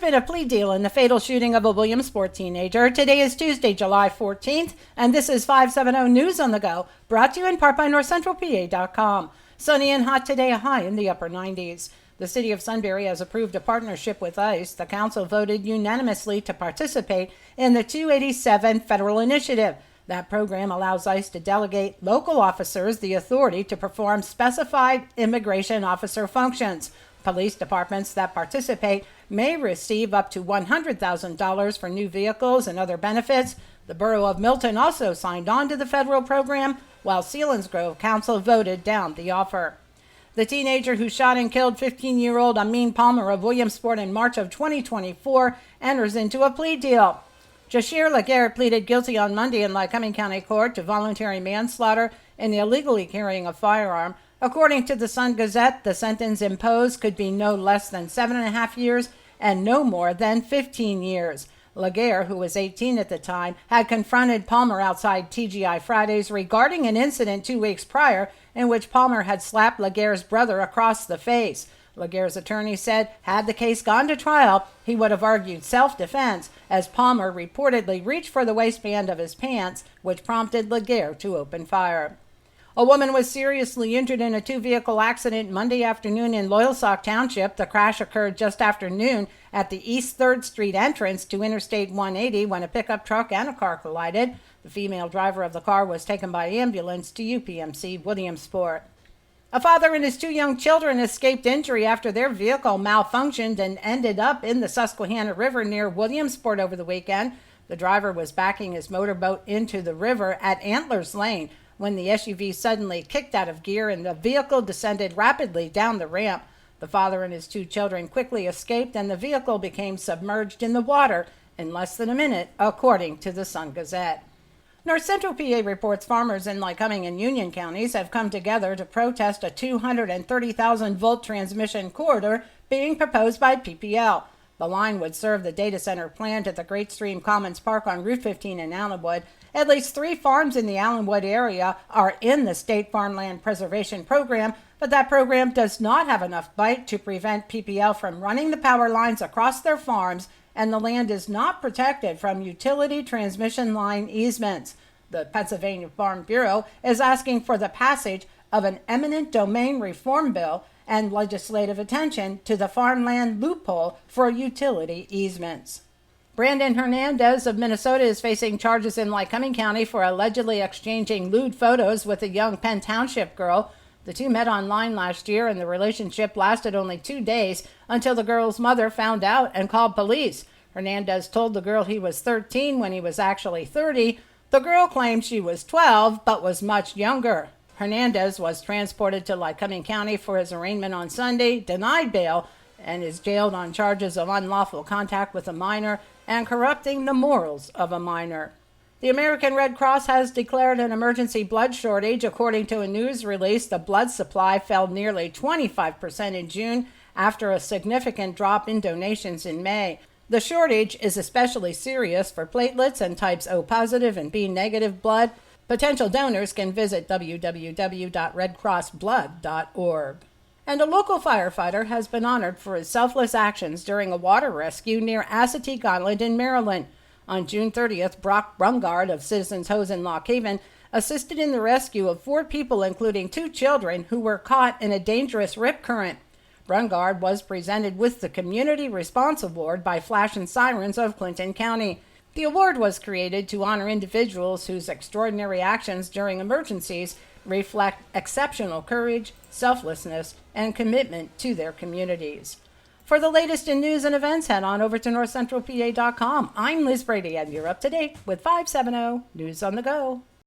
been a plea deal in the fatal shooting of a Williamsport teenager. Today is Tuesday, July 14th, and this is 570 News on the Go, brought to you in part by NorthCentralPA.com. Sunny and hot today, a high in the upper 90s. The city of Sunbury has approved a partnership with ICE. The council voted unanimously to participate in the 287 federal initiative. That program allows ICE to delegate local officers the authority to perform specified immigration officer functions. Police departments that participate may receive up to $100,000 for new vehicles and other benefits. The borough of Milton also signed on to the federal program, while Selinsgrove Council voted down the offer. The teenager who shot and killed 15-year-old Amin Palmer of Williamsport in March of 2024 enters into a plea deal. Jashir Laguerre pleaded guilty on Monday in Lycoming County Court to voluntary manslaughter and illegally carrying a firearm. According to the Sun-Gazette, the sentence imposed could be no less than 7.5 years and no more than 15 years. Laguerre, who was 18 at the time, had confronted Palmer outside TGI Fridays regarding an incident 2 weeks prior in which Palmer had slapped Laguerre's brother across the face. Laguerre's attorney said had the case gone to trial, he would have argued self-defense, as Palmer reportedly reached for the waistband of his pants, which prompted Laguerre to open fire. A woman was seriously injured in a two-vehicle accident Monday afternoon in Loyalsock Township. The crash occurred just after noon at the East 3rd Street entrance to Interstate 180 when a pickup truck and a car collided. The female driver of the car was taken by ambulance to UPMC Williamsport. A father and his two young children escaped injury after their vehicle malfunctioned and ended up in the Susquehanna River near Williamsport over the weekend. The driver was backing his motorboat into the river at Antlers Lane when the SUV suddenly kicked out of gear and the vehicle descended rapidly down the ramp. The father and his two children quickly escaped and the vehicle became submerged in the water in less than a minute, according to the Sun-Gazette. North Central PA reports farmers in Lycoming and Union counties have come together to protest a 230,000-volt transmission corridor being proposed by PPL. The line would serve the data center plant at the Great Stream Commons Park on Route 15 in Allenwood. At least 3 farms in the Allenwood area are in the State Farmland Preservation Program, but that program does not have enough bite to prevent PPL from running the power lines across their farms, and the land is not protected from utility transmission line easements. The Pennsylvania Farm Bureau is asking for the passage of an eminent domain reform bill and legislative attention to the farmland loophole for utility easements. Brandon Hernandez of Minnesota is facing charges in Lycoming County for allegedly exchanging lewd photos with a young Penn Township girl. The two met online last year, and the relationship lasted only 2 days until the girl's mother found out and called police. Hernandez told the girl he was 13 when he was actually 30. The girl claimed she was 12 but was much younger. Hernandez was transported to Lycoming County for his arraignment on Sunday, denied bail, and is jailed on charges of unlawful contact with a minor and corrupting the morals of a minor. The American Red Cross has declared an emergency blood shortage. According to a news release, the blood supply fell nearly 25% in June after a significant drop in donations in May. The shortage is especially serious for platelets and types O positive and B negative blood. Potential donors can visit www.redcrossblood.org. And a local firefighter has been honored for his selfless actions during a water rescue near Assateague Island in Maryland. On June 30th, Brock Brungard of Citizens Hose in Lock Haven assisted in the rescue of 4 people, including 2 children, who were caught in a dangerous rip current. Brungard was presented with the Community Response Award by Flash and Sirens of Clinton County. The award was created to honor individuals whose extraordinary actions during emergencies reflect exceptional courage, selflessness, and commitment to their communities. For the latest in news and events, head on over to NorthCentralPA.com. I'm Liz Brady, and you're up to date with 570 News on the Go.